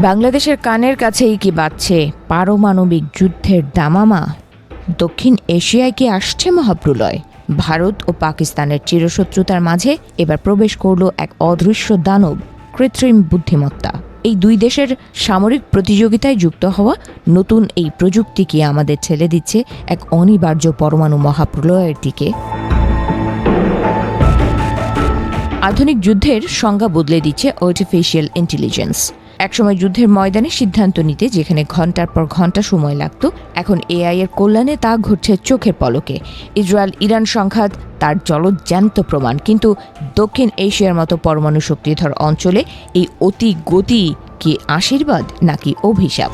বাংলাদেশের কানের কাছেই কি বাজছে পারমাণবিক যুদ্ধের দামামা? দক্ষিণ এশিয়ায় কি আসছে মহাপ্রলয়? ভারত ও পাকিস্তানের চিরশত্রুতার মাঝে এবার প্রবেশ করল এক অদৃশ্য দানব, কৃত্রিম বুদ্ধিমত্তা। এই দুই দেশের সামরিক প্রতিযোগিতায় যুক্ত হওয়া নতুন এই প্রযুক্তি কি আমাদের ঠেলে দিচ্ছে এক অনিবার্য পরমাণু মহাপ্রলয়ের দিকে? আধুনিক যুদ্ধের সংজ্ঞা বদলে দিচ্ছে আর্টিফিশিয়াল ইন্টেলিজেন্স। একসময় যুদ্ধের ময়দানে সিদ্ধান্ত নিতে যেখানে ঘন্টার পর ঘন্টা সময় লাগত, এখন এআই এর কল্যাণে তা ঘটছে চোখের পলকে। ইসরায়েল ইরান সংঘাত তার জলজ্যান্ত প্রমাণ। কিন্তু দক্ষিণ এশিয়ার মতো পরমাণু শক্তিধর অঞ্চলে এই অতি গতি কি আশীর্বাদ নাকি অভিশাপ?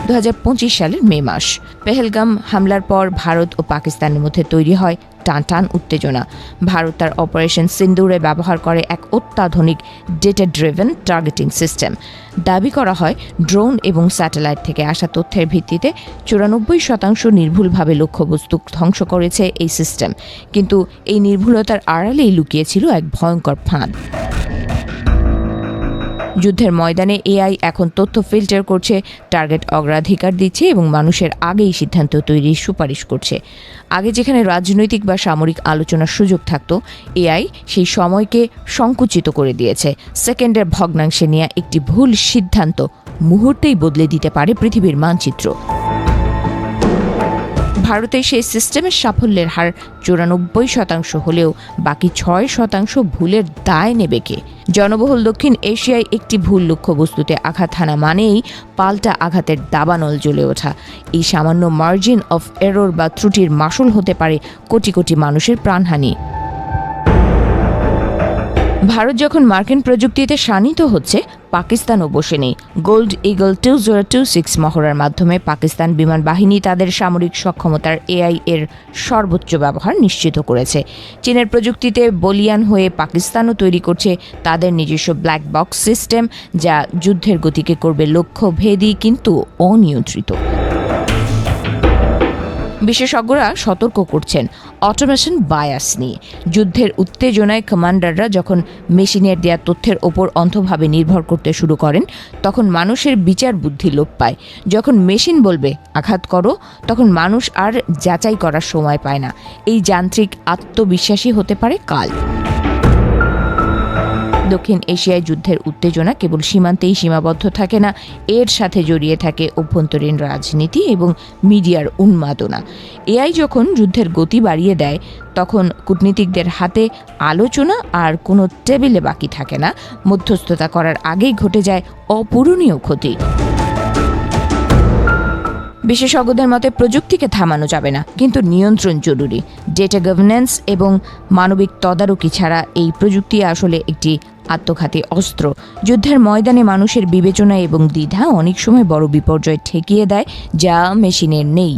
2025 সালের মে মাস, পেহেলগাম হামলার পর ভারত ও পাকিস্তানের মধ্যে তৈরি হয় টানটান উত্তেজনা। ভারত তার অপারেশন সিন্দুরে ব্যবহার করে এক অত্যাধুনিক ডেটা ড্রিভেন টার্গেটিং সিস্টেম। দাবি করা হয় ড্রোন এবং স্যাটেলাইট থেকে আসা তথ্যের ভিত্তিতে 94% নির্ভুলভাবে লক্ষ্যবস্তু ধ্বংস করেছে এই সিস্টেম। কিন্তু এই নির্ভুলতার আড়ালেই লুকিয়েছিল এক ভয়ঙ্কর ফাঁদ। যুদ্ধের ময়দানে এআই এখন তথ্য ফিল্টার করছে, টার্গেট অগ্রাধিকার দিচ্ছে এবং মানুষের আগেই সিদ্ধান্ত তৈরির সুপারিশ করছে। আগে যেখানে রাজনৈতিক বা সামরিক আলোচনার সুযোগ থাকত, এআই সেই সময়কে সংকুচিত করে দিয়েছে। সেকেন্ডের ভগ্নাংশে নেওয়া একটি ভুল সিদ্ধান্ত মুহূর্তেই বদলে দিতে পারে পৃথিবীর মানচিত্র। ভারতে সেই সিস্টেমের সাফল্যের হার 94% হলেও বাকি 6% ভুলের দায় নেবে কে? জনবহুল দক্ষিণ এশিয়ায় একটি ভুল লক্ষ্যবস্তুতে আঘাত হানা মানেই পাল্টা আঘাতের দাবানল জ্বলে ওঠা। এই সামান্য মার্জিন অফ এরর বা ত্রুটির মাসুল হতে পারে কোটি কোটি মানুষের প্রাণহানি। ভারত যখন মার্কিন প্রযুক্তিতে শানিত হচ্ছে, পাকিস্তানও বসে নেই। গোল্ড ইগল 2026 মহড়ার মাধ্যমে পাকিস্তান বিমান বাহিনী তাদের সামরিক সক্ষমতার এআই এর সর্বোচ্চ ব্যবহার নিশ্চিত করেছে। চীনের প্রযুক্তিতে বলিয়ান হয়ে পাকিস্তানও তৈরি করছে তাদের নিজস্ব ব্ল্যাক বক্স সিস্টেম, যা যুদ্ধের গতিকে করবে লক্ষ্যভেদী কিন্তু অনিয়ন্ত্রিত। বিশেষজ্ঞরা সতর্ক করছেন অটোমেশন বায়াস নিয়ে। যুদ্ধের উত্তেজনায় কমান্ডাররা যখন মেশিনের দেয়া তথ্যের ওপর অন্ধভাবে নির্ভর করতে শুরু করেন, তখন মানুষের বিচার বুদ্ধি লোপ পায়। যখন মেশিন বলবে আঘাত করো, তখন মানুষ আর যাচাই করার সময় পায় না। এই যান্ত্রিক আত্মবিশ্বাসী হতে পারে কাল। দক্ষিণ এশিয়ায় যুদ্ধের উত্তেজনা কেবল সীমান্তেই সীমাবদ্ধ থাকে না, এর সাথে জড়িয়ে থাকে অভ্যন্তরীণ রাজনীতি এবং মিডিয়ার উন্মাদনা। এআই যখন যুদ্ধের গতি বাড়িয়ে দেয়, তখন কূটনীতিকদের হাতে আলোচনা আর কোনো টেবিলে বাকি থাকে না। মধ্যস্থতা করার আগেই ঘটে যায় অপূরণীয় ক্ষতি। বিশেষজ্ঞদের মতে প্রযুক্তিকে থামানো যাবে না, কিন্তু নিয়ন্ত্রণ জরুরি। ডেটা গভর্নেন্স এবং মানবিক তদারকি ছাড়া এই প্রযুক্তি আসলে একটি আত্মঘাতী অস্ত্র। যুদ্ধের ময়দানে মানুষের বিবেচনা এবং দ্বিধা অনেক সময় বড় বিপর্যয় ঠেকিয়ে দেয়, যা মেশিনের নেই।